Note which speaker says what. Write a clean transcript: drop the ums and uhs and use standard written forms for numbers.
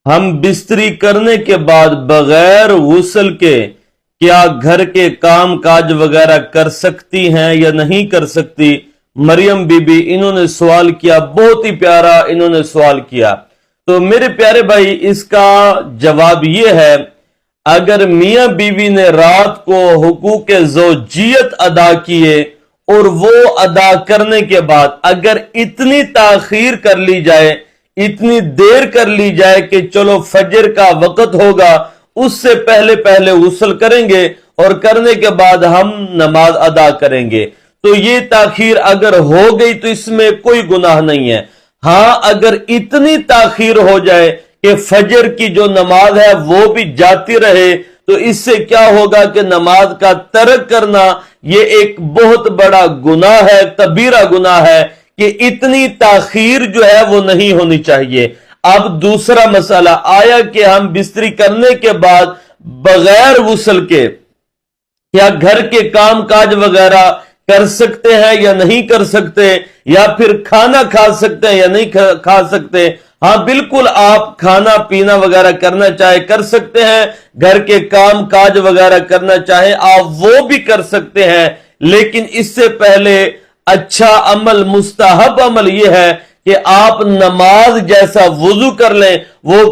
Speaker 1: ہم بستری کرنے کے بعد بغیر غسل کے کیا گھر کے کام کاج وغیرہ کر سکتی ہیں یا نہیں کر سکتی؟ مریم بی بی انہوں نے سوال کیا، بہت ہی پیارا انہوں نے سوال کیا۔ تو میرے پیارے بھائی، اس کا جواب یہ ہے، اگر میاں بیوی نے رات کو حقوق زوجیت ادا کیے اور وہ ادا کرنے کے بعد اگر اتنی تاخیر کر لی جائے، اتنی دیر کر لی جائے کہ چلو فجر کا وقت ہوگا، اس سے پہلے پہلے غسل کریں گے اور کرنے کے بعد ہم نماز ادا کریں گے، تو یہ تاخیر اگر ہو گئی تو اس میں کوئی گناہ نہیں ہے۔ ہاں، اگر اتنی تاخیر ہو جائے کہ فجر کی جو نماز ہے وہ بھی جاتی رہے، تو اس سے کیا ہوگا کہ نماز کا ترک کرنا یہ ایک بہت بڑا گناہ ہے، کبیرہ گناہ ہے، کہ اتنی تاخیر جو ہے وہ نہیں ہونی چاہیے۔ اب دوسرا مسئلہ آیا کہ ہم بستری کرنے کے بعد بغیر غسل کے کیا گھر کے کام کاج وغیرہ کر سکتے ہیں یا نہیں کر سکتے، یا پھر کھانا کھا سکتے ہیں یا نہیں کھا سکتے؟ ہاں بالکل، آپ کھانا پینا وغیرہ کرنا چاہے کر سکتے ہیں، گھر کے کام کاج وغیرہ کرنا چاہے آپ وہ بھی کر سکتے ہیں، لیکن اس سے پہلے اچھا عمل، مستحب عمل یہ ہے کہ آپ نماز جیسا وضو کر لیں، وہ